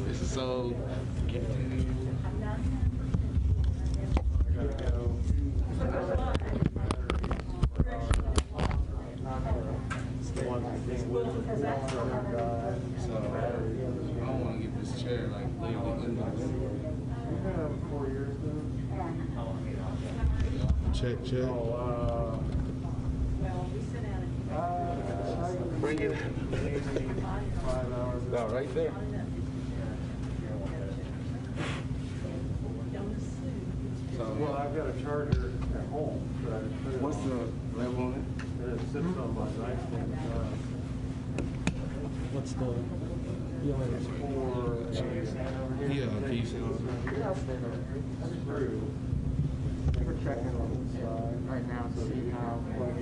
This is so. So I don't want to get this chair like literally in this. Check, check. Bring it. No, right there. So, well, I've got a charger at home. What's the level on it? It sits on my nightstand. What's the? You only have 4. Yeah, piece. We're checking right now to see how much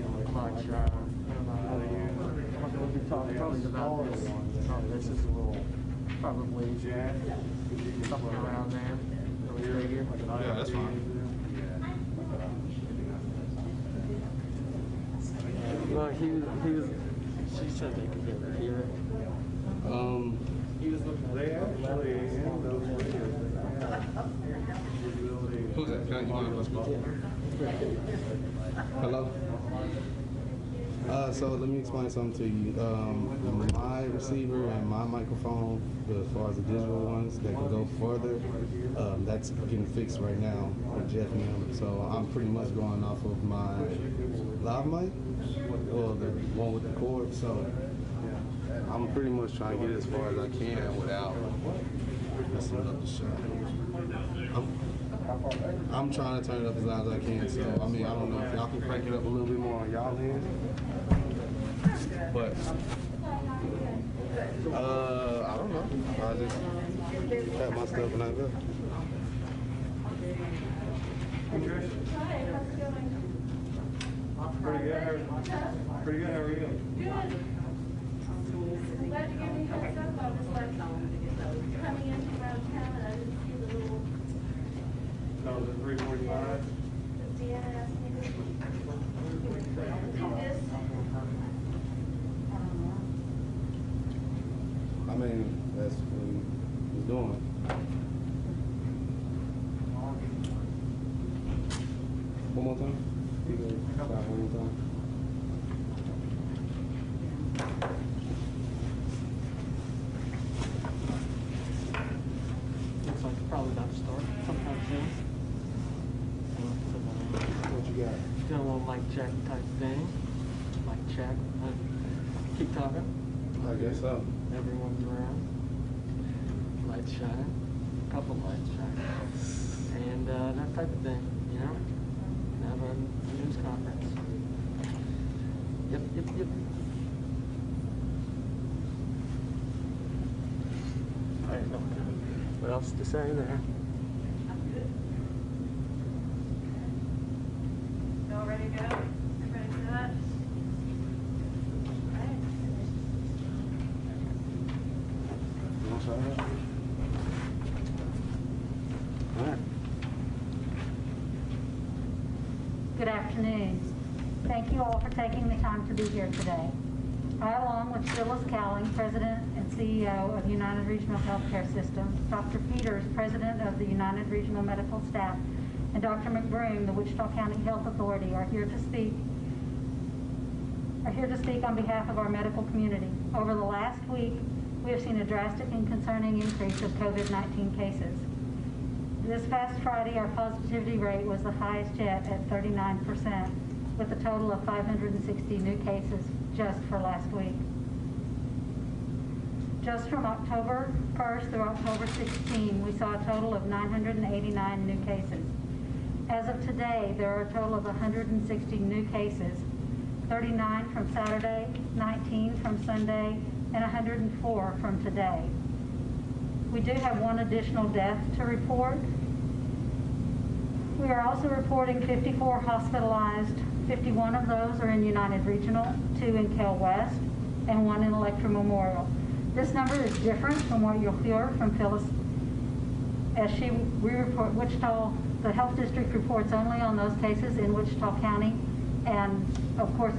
we'll be talking about this. This is a little probably something around there. Yeah, that's fine. Well, she said they could hear it. He was looking. They actually in those videos. Who's that? Can you want to speak? Hello? So let me explain something to you. My receiver and my microphone, as far as the digital ones that can go further, that's getting fixed right now with Jeff and him. So I'm pretty much going off of my live mic, well, the one with the cord. So I'm pretty much trying to get it as far as I can without messing up the shot. I'm trying to turn it up as loud as I can, so I mean, I don't know if y'all can crank it up a little bit more on y'all end. But I don't know. I just pack my stuff and I go. Pretty good. Pretty good. How are you? Good. I'm glad you gave me a heads up. I was like, coming in from around town and I didn't see the little. Oh, was it 3:45? Deanna asked me to do this. I mean, that's what he's doing. One more time? You can stop one more time. Looks like it's probably about to start sometime soon. What you got? Doing a little mic check type thing. Mic check. Keep talking. I guess so. Everyone's around. Lights shining. A couple lights shining. And that type of thing, you know? Have a news conference. Yep. I don't know what else to say there. Y'all ready to go? Everybody set? You want to try that? All right. Good afternoon. Thank you all for taking the time to be here today. I, along with Phyllis Cowling, President and CEO of United Regional Healthcare System, Dr. Peters, President of the United Regional Medical Staff, and Dr. McBroom, the Wichita County Health Authority, are here to speak on behalf of our medical community. Over the last week, we have seen a drastic and concerning increase of COVID-19 cases. This past Friday, our positivity rate was the highest yet at 39%, with a total of 560 new cases just for last week. Just from October 1st through October 16, we saw a total of 989 new cases. As of today, there are a total of 160 new cases, 39 from Saturday, 19 from Sunday, and 104 from today. We do have one additional death to report. We are also reporting 54 hospitalized. 51 of those are in United Regional, 2 in Cal West, and 1 in Electra Memorial. This number is different from what you'll hear from Phyllis, as we report Wichita, the health district reports only on those cases in Wichita County, and of course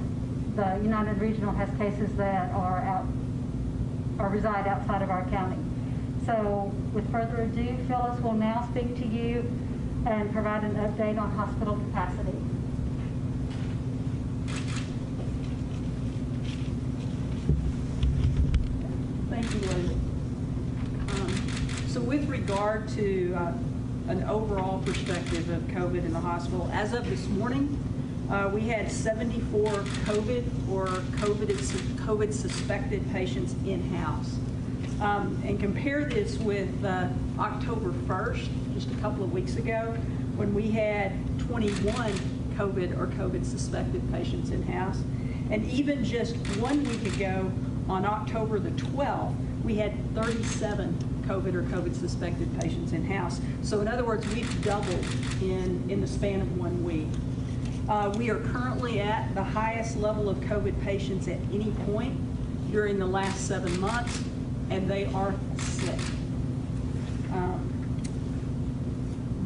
the United Regional has cases that are reside outside of our county. So with further ado, Phyllis will now speak to you and provide an update on hospital capacity. Thank you, Liz. So with regard to an overall perspective of COVID in the hospital, as of this morning, we had 74 COVID or COVID suspected patients in-house. And compare this with October 1st, just a couple of weeks ago, when we had 21 COVID or COVID suspected patients in-house. And even just 1 week ago, on October the 12th, we had 37 COVID or COVID suspected patients in-house. So in other words, we've doubled in the span of 1 week. We are currently at the highest level of COVID patients at any point during the last 7 months, and they are sick.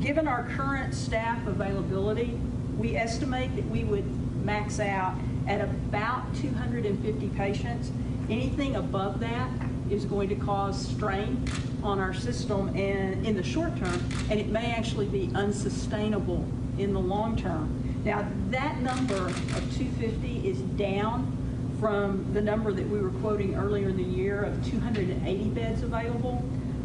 Given our current staff availability, we estimate that we would max out at about 250 patients. Anything above that is going to cause strain on our system and in the short term, and it may actually be unsustainable in the long term. Now, that number of 250 is down from the number that we were quoting earlier in the year of 280 beds available.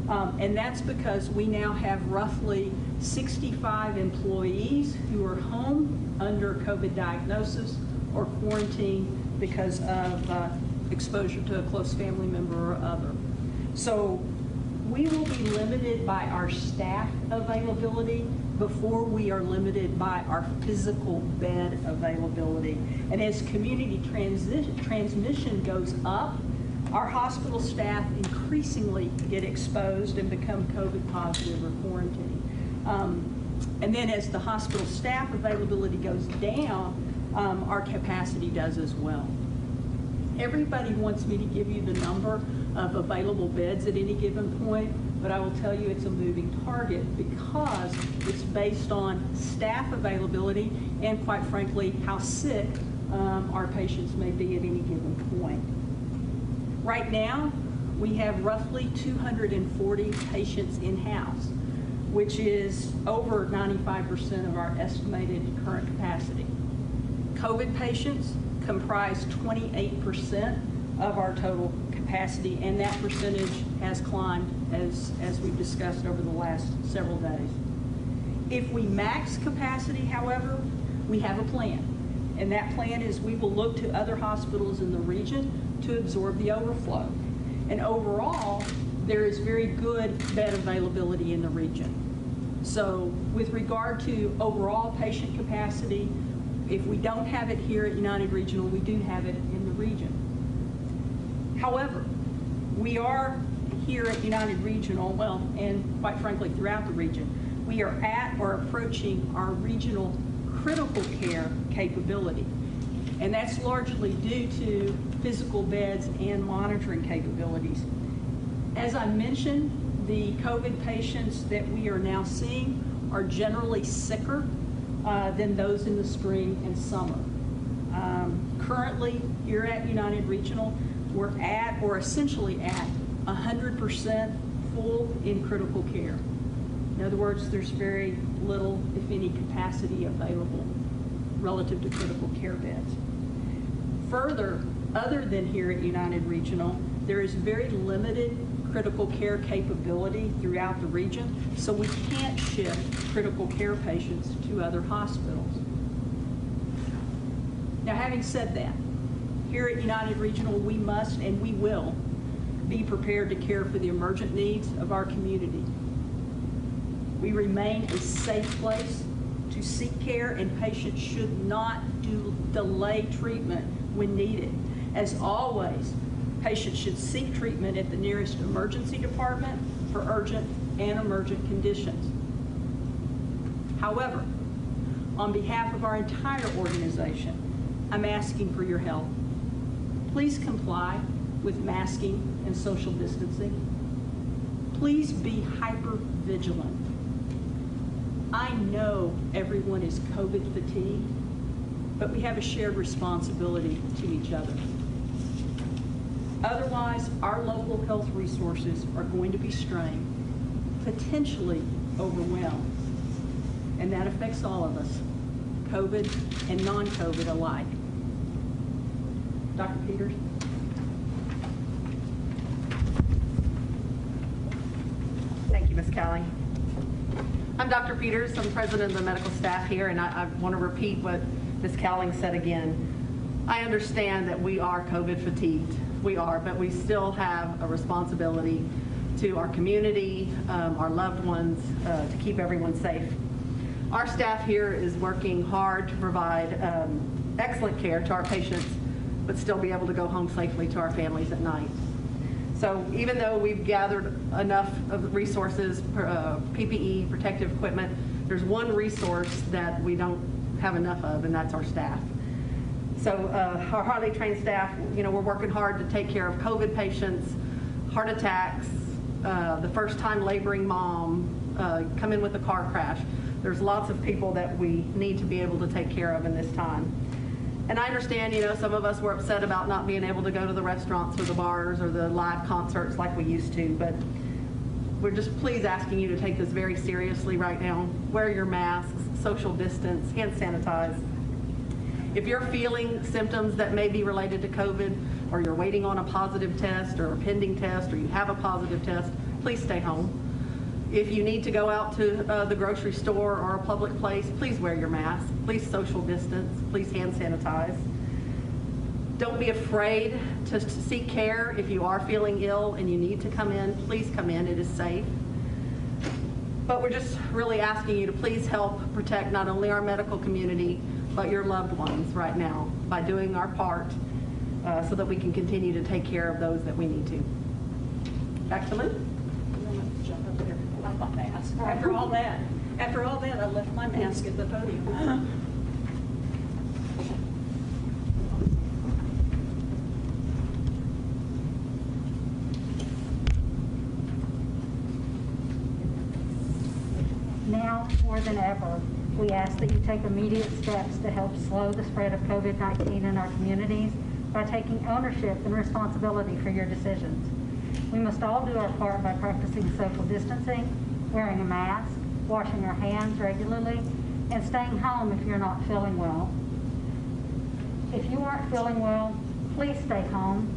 And that's because we now have roughly 65 employees who are home under COVID diagnosis or quarantine because of exposure to a close family member or other. So we will be limited by our staff availability before we are limited by our physical bed availability. And as community transmission goes up, our hospital staff increasingly get exposed and become COVID positive or quarantined. And then as the hospital staff availability goes down, our capacity does as well. Everybody wants me to give you the number of available beds at any given point, but I will tell you it's a moving target because it's based on staff availability and, quite frankly, how sick our patients may be at any given point. Right now, we have roughly 240 patients in-house, which is over 95% of our estimated current capacity. COVID patients comprise 28% of our total capacity, and that percentage has climbed as we've discussed over the last several days. If we max capacity, however, we have a plan. And that plan is we will look to other hospitals in the region to absorb the overflow. And overall, there is very good bed availability in the region. So with regard to overall patient capacity, if we don't have it here at United Regional, we do have it in the region. However, we are here at United Regional, well, and quite frankly throughout the region, we are at or approaching our regional critical care capability. And that's largely due to physical beds and monitoring capabilities. As I mentioned, the COVID patients that we are now seeing are generally sicker than those in the spring and summer. Currently, here at United Regional, we're at, or essentially at, 100% full in critical care. In other words, there's very little, if any, capacity available relative to critical care beds. Further, other than here at United Regional, there is very limited critical care capability throughout the region, so we can't shift critical care patients to other hospitals. Now, having said that, here at United Regional, we must and we will be prepared to care for the emergent needs of our community. We remain a safe place to seek care, and patients should not delay treatment when needed. As always, patients should seek treatment at the nearest emergency department for urgent and emergent conditions. However, on behalf of our entire organization, I'm asking for your help. Please comply with masking and social distancing. Please be hyper vigilant. I know everyone is COVID fatigued, but we have a shared responsibility to each other. Otherwise, our local health resources are going to be strained, potentially overwhelmed, and that affects all of us, COVID and non-COVID alike. Dr. Peters? Thank you, Ms. Callie. I'm Dr. Peters. I'm president of the medical staff here, and I want to repeat what Ms. Cowling said again. I understand that we are COVID fatigued. We are, but we still have a responsibility to our community, our loved ones, to keep everyone safe. Our staff here is working hard to provide excellent care to our patients, but still be able to go home safely to our families at night. So even though we've gathered enough of resources, PPE, protective equipment, there's one resource that we don't have enough of, and that's our staff. So our highly trained staff, we're working hard to take care of COVID patients, heart attacks, the first-time laboring mom, come in with a car crash. There's lots of people that we need to be able to take care of in this time. And I understand, some of us were upset about not being able to go to the restaurants or the bars or the live concerts like we used to, but we're just please asking you to take this very seriously right now. Wear your masks, social distance, hand sanitize. If you're feeling symptoms that may be related to COVID, or you're waiting on a positive test or a pending test, or you have a positive test, please stay home. If you need to go out to the grocery store or a public place, please wear your mask. Please social distance. Please hand sanitize. Don't be afraid to seek care. If you are feeling ill and you need to come in, please come in. It is safe. But we're just really asking you to please help protect not only our medical community, but your loved ones right now by doing our part so that we can continue to take care of those that we need to. Back to Lou. My mask. After all that, I left my mask at the podium. Now, more than ever, we ask that you take immediate steps to help slow the spread of COVID-19 in our communities by taking ownership and responsibility for your decisions. We must all do our part by practicing social distancing, wearing a mask, washing our hands regularly, and staying home if you're not feeling well. If you aren't feeling well, please stay home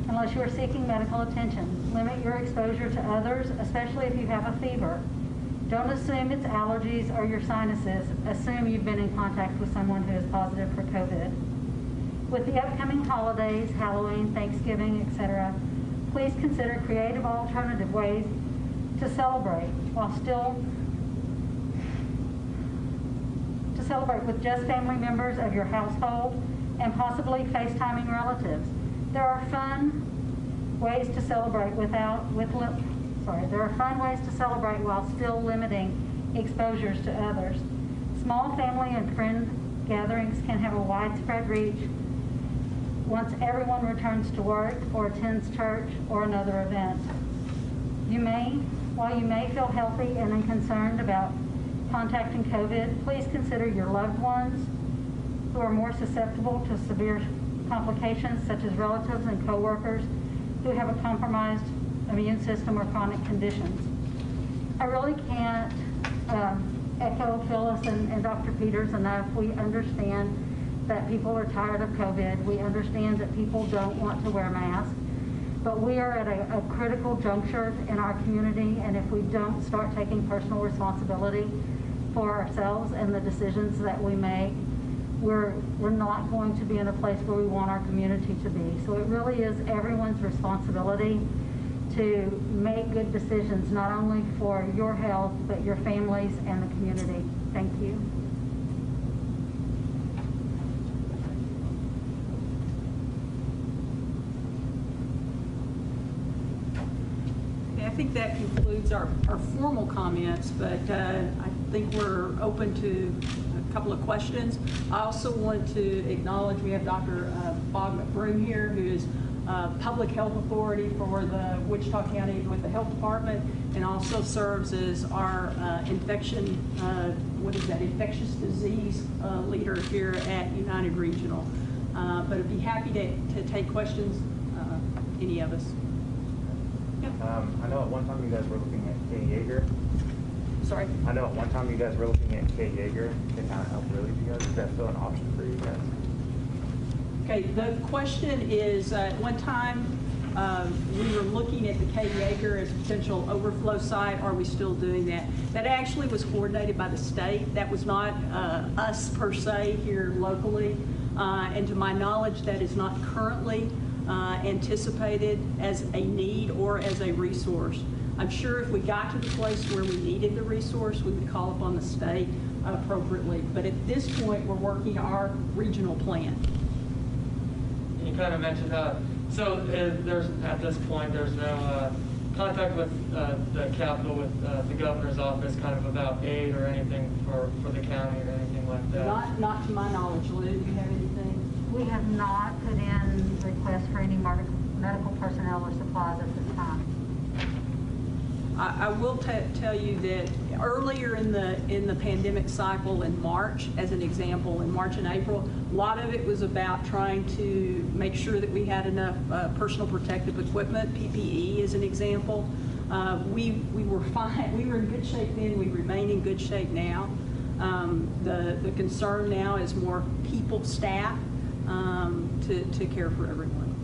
unless you are seeking medical attention. Limit your exposure to others, especially if you have a fever. Don't assume it's allergies or your sinuses. Assume you've been in contact with someone who is positive for COVID. With the upcoming holidays, Halloween, Thanksgiving, etc., please consider creative alternative ways to celebrate with just family members of your household and possibly FaceTiming relatives. There are fun ways to celebrate while still limiting exposures to others. Small family and friend gatherings can have a widespread reach once everyone returns to work or attends church or another event. While you may feel healthy and unconcerned about contacting COVID, please consider your loved ones who are more susceptible to severe complications, such as relatives and coworkers who have a compromised immune system or chronic conditions. I really can't echo Phyllis and Dr. Peters enough. We understand that people are tired of COVID. We understand that people don't want to wear masks. But we are at a critical juncture in our community, and if we don't start taking personal responsibility for ourselves and the decisions that we make, we're not going to be in a place where we want our community to be. So it really is everyone's responsibility to make good decisions, not only for your health, but your families and the community. Thank you. I think that concludes our formal comments, but I think we're open to couple of questions. I also want to acknowledge we have Dr. Bob McBroom here, who is Public Health Authority for the Wichita County with the Health Department, and also serves as our infectious disease leader here at United Regional. But I'd be happy to take questions, any of us. Yep. I know at one time you guys were looking at K. Yeager. Sorry? I know at one time you guys were looking at K. Yeager to kind of help relieve you guys. Is that still an option for you guys? Okay, the question is, at one time, we were looking at the K. Yeager as a potential overflow site. Are we still doing that? That actually was coordinated by the state. That was not us per se here locally. And to my knowledge, that is not currently anticipated as a need or as a resource. I'm sure if we got to the place where we needed the resource, we would call upon the state appropriately. But at this point, we're working our regional plan. You kind of mentioned there's at this point there's no contact with the Capitol, with the governor's office, kind of about aid or anything for the county or anything like that. Not to my knowledge. Lou, do you have anything? We have not put in requests for any medical personnel or supplies at this time. I will tell you that earlier in the pandemic cycle in March, as an example, in March and April, a lot of it was about trying to make sure that we had enough personal protective equipment, PPE as an example. We were fine. We were in good shape then. We remain in good shape now. The concern now is more people, staff, to care for everyone.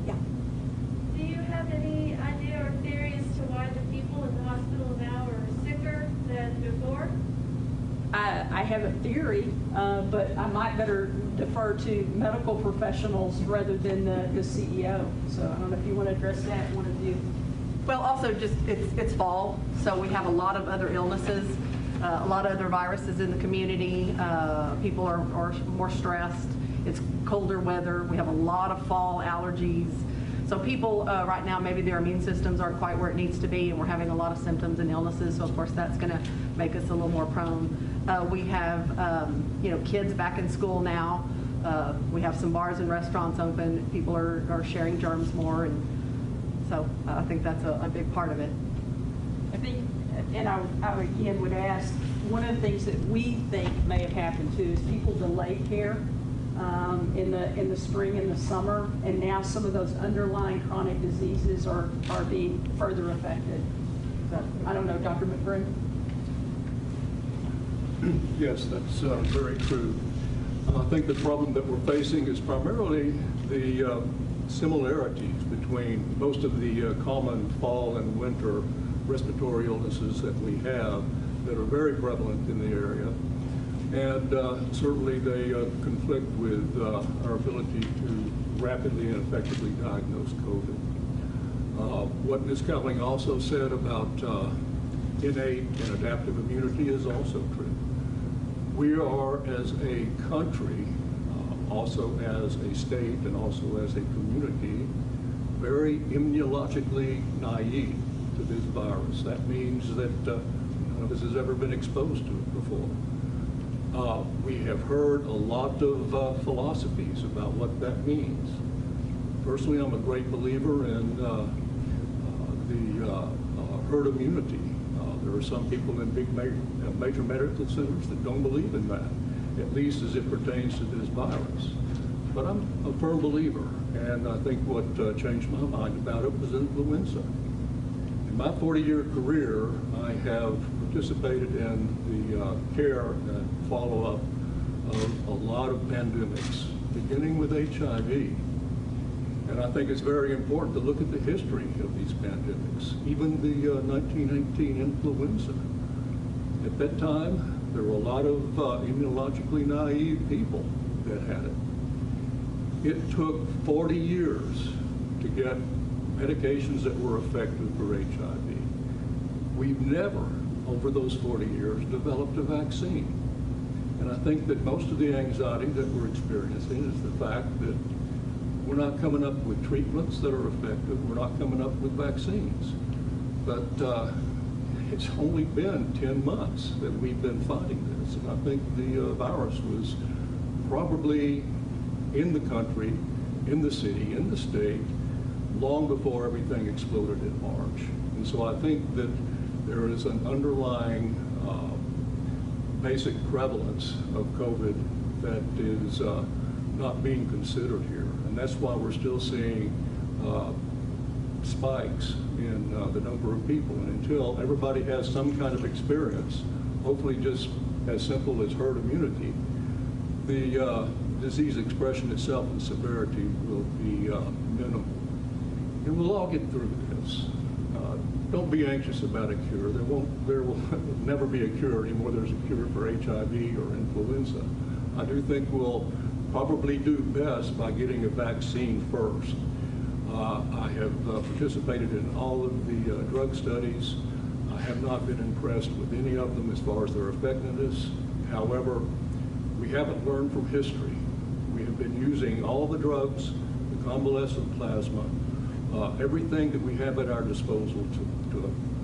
Yeah. Do you have any idea or theory as to why the people in the hospital now are sicker than before? I have a theory, but I might better defer to medical professionals rather than the CEO. So I don't know if you want to address that, one of you. Well, also just it's fall, so we have a lot of other illnesses, a lot of other viruses in the community. People are more stressed. It's colder weather. We have a lot of fall allergies. So people right now, maybe their immune systems aren't quite where it needs to be, and we're having a lot of symptoms and illnesses. So of course that's going to make us a little more prone. We have kids back in school now. We have some bars and restaurants open. People are sharing germs more, and so I think that's a big part of it. I think, and I again would ask, one of the things that we think may have happened too is people delayed care in the spring and the summer, and now some of those underlying chronic diseases are being further affected. So I don't know, Dr. McBroom? Yes, that's very true. I think the problem that we're facing is primarily the similarities between most of the common fall and winter respiratory illnesses that we have that are very prevalent in the area. And certainly they conflict with our ability to rapidly and effectively diagnose COVID. What Ms. Cowling also said about innate and adaptive immunity is also true. We are, as a country, also as a state and also as a community, very immunologically naive to this virus. That means that none of us has ever been exposed to it before. We have heard a lot of philosophies about what that means. Personally, I'm a great believer in the herd immunity. There are some people in big major medical centers that don't believe in that, at least as it pertains to this virus. But I'm a firm believer, and I think what changed my mind about it was influenza. In my 40-year career, I have participated in the care and follow-up of a lot of pandemics, beginning with HIV. And I think it's very important to look at the history of these pandemics, even the 1918 influenza. At that time, there were a lot of immunologically naive people that had it. It took 40 years to get medications that were effective for HIV. We've never, over those 40 years, developed a vaccine. And I think that most of the anxiety that we're experiencing is the fact that we're not coming up with treatments that are effective. We're not coming up with vaccines. But it's only been 10 months that we've been fighting this. And I think the virus was probably in the country, in the city, in the state, long before everything exploded in March. And so I think that there is an underlying basic prevalence of COVID that is not being considered here. And that's why we're still seeing spikes in the number of people. And until everybody has some kind of experience, hopefully just as simple as herd immunity, the disease expression itself and severity will be minimal. And we'll all get through this. Don't be anxious about a cure. There will never be a cure anymore. There's a cure for HIV or influenza. I do think we'll probably do best by getting a vaccine first. I have participated in all of the drug studies. I have not been impressed with any of them as far as their effectiveness. However, we haven't learned from history. We have been using all the drugs, the convalescent plasma, everything that we have at our disposal to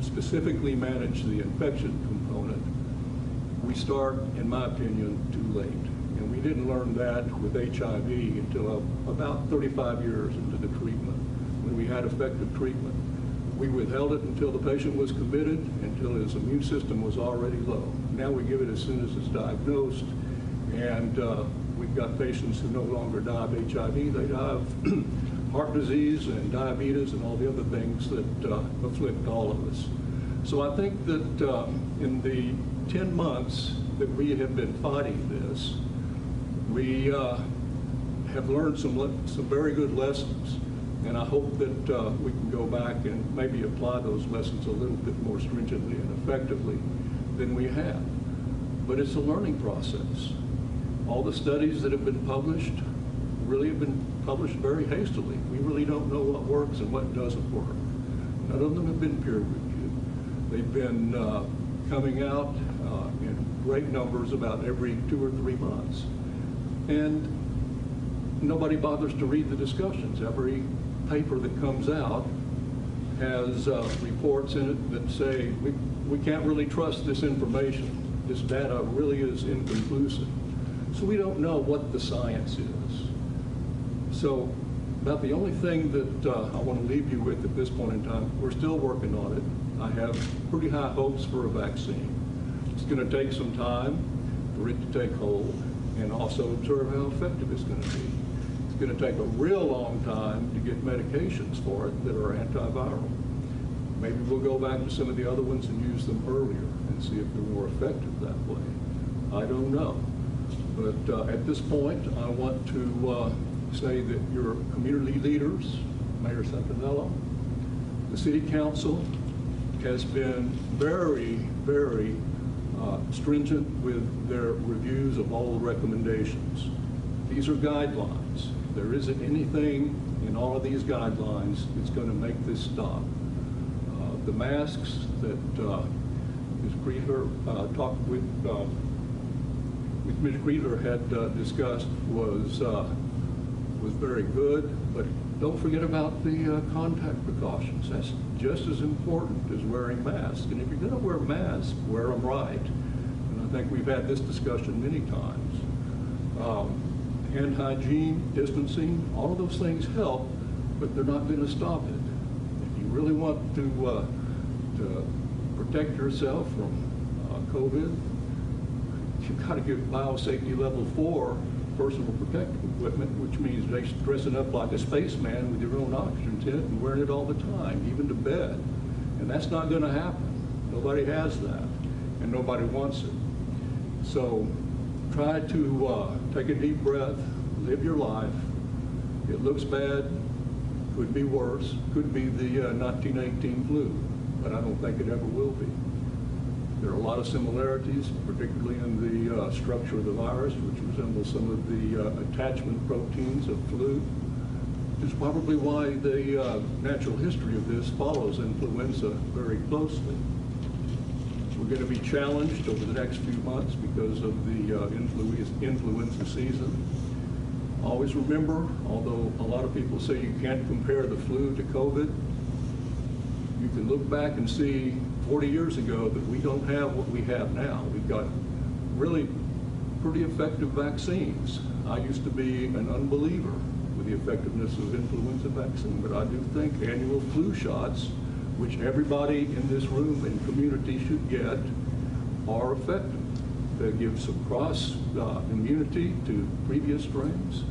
specifically manage the infection component. We start, in my opinion, too late. And we didn't learn that with HIV until about 35 years into the treatment, when we had effective treatment. We withheld it until the patient was committed, until his immune system was already low. Now we give it as soon as it's diagnosed, and we've got patients who no longer die of HIV, they die of heart disease and diabetes and all the other things that afflict all of us. So I think that in the 10 months that we have been fighting this, we have learned some very good lessons, and I hope that we can go back and maybe apply those lessons a little bit more stringently and effectively than we have. But it's a learning process. All the studies that have been published really have been published very hastily. We really don't know what works and what doesn't work. None of them have been peer-reviewed. They've been coming out in great numbers about every 2 or 3 months. And nobody bothers to read the discussions. Every paper that comes out has reports in it that say, we can't really trust this information. This data really is inconclusive. So we don't know what the science is. So about the only thing that I want to leave you with at this point in time, we're still working on it. I have pretty high hopes for a vaccine. It's going to take some time for it to take hold and also observe how effective it's going to be. It's going to take a real long time to get medications for it that are antiviral. Maybe we'll go back to some of the other ones and use them earlier and see if they're more effective that way. I don't know. But at this point, I want to say that your community leaders, Mayor Santinello, the City Council has been very, very stringent with their reviews of all the recommendations. These are guidelines. There isn't anything in all of these guidelines that's going to make this stop. The masks that Ms. Griedler talked with Ms. Griedler had discussed was very good, but don't forget about the contact precautions. That's just as important as wearing masks. And if you're going to wear masks, wear them right. And I think we've had this discussion many times. Hand hygiene, distancing, all of those things help, but they're not going to stop it. If you really want to protect yourself from COVID, you've got to get biosafety level 4 personal protective equipment, which means dressing up like a spaceman with your own oxygen tent and wearing it all the time, even to bed. And that's not going to happen. Nobody has that, and nobody wants it. So try to take a deep breath, live your life. It looks bad, could be worse, could be the 1918 flu, but I don't think it ever will be. There are a lot of similarities, particularly in the structure of the virus, which resembles some of the attachment proteins of flu, which is probably why the natural history of this follows influenza very closely. We're going to be challenged over the next few months because of the influenza season. Always remember, although a lot of people say you can't compare the flu to COVID, you can look back and see 40 years ago that we don't have what we have now. We've got really pretty effective vaccines. I used to be an unbeliever with the effectiveness of influenza vaccine, but I do think annual flu shots, which everybody in this room and community should get, are effective. They give some cross immunity to previous strains.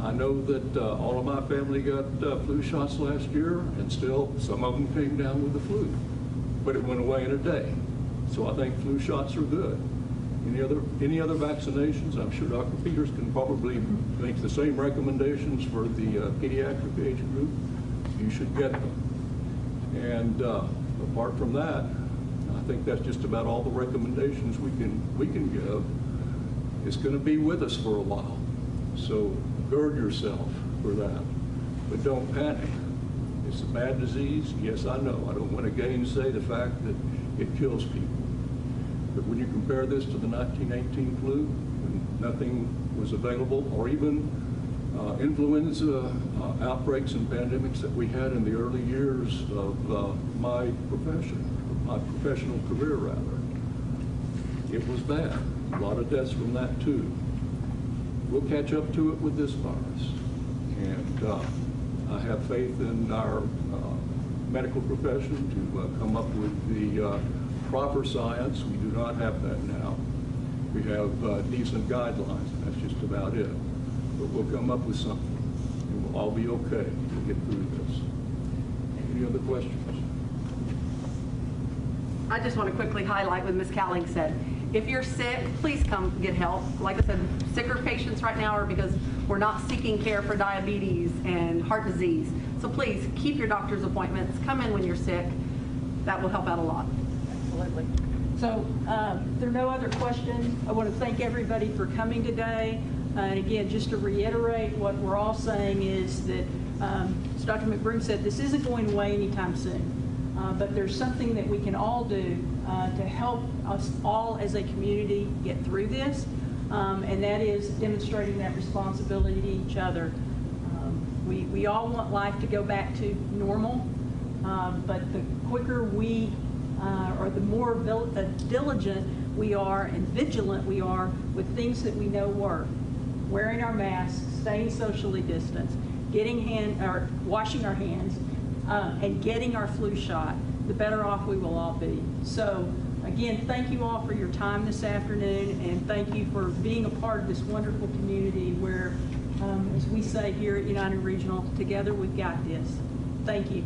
I know that all of my family got flu shots last year, and still some of them came down with the flu, but it went away in a day. So I think flu shots are good. Any other vaccinations? I'm sure Dr. Peters can probably make the same recommendations for the pediatric age group. You should get them. And apart from that, I think that's just about all the recommendations we can give. It's going to be with us for a while, so gird yourself for that, but don't panic. It's a bad disease. Yes, I know. I don't want to gainsay the fact that it kills people. But when you compare this to the 1918 flu, when nothing was available, or even influenza outbreaks and pandemics that we had in the early years of my professional career rather, it was bad. A lot of deaths from that too. We'll catch up to it with this virus. And I have faith in our medical profession to come up with the proper science. We do not have that now. We have decent guidelines, and that's just about it. But we'll come up with something, and we'll all be okay to get through this. Any other questions? I just want to quickly highlight what Ms. Cowling said. If you're sick, please come get help. Like I said, sicker patients right now are because we're not seeking care for diabetes and heart disease. So please keep your doctor's appointments. Come in when you're sick. That will help out a lot. Absolutely. So there are no other questions. I want to thank everybody for coming today. And again, just to reiterate, what we're all saying is that, as Dr. McBroom said, this isn't going away anytime soon. But there's something that we can all do to help us all as a community get through this, and that is demonstrating that responsibility to each other. We all want life to go back to normal, but the quicker we, or the more diligent we are and vigilant we are with things that we know work, wearing our masks, staying socially distanced, washing our hands, and getting our flu shot, the better off we will all be. So again, thank you all for your time this afternoon, and thank you for being a part of this wonderful community where, as we say here at United Regional, together we've got this. Thank you.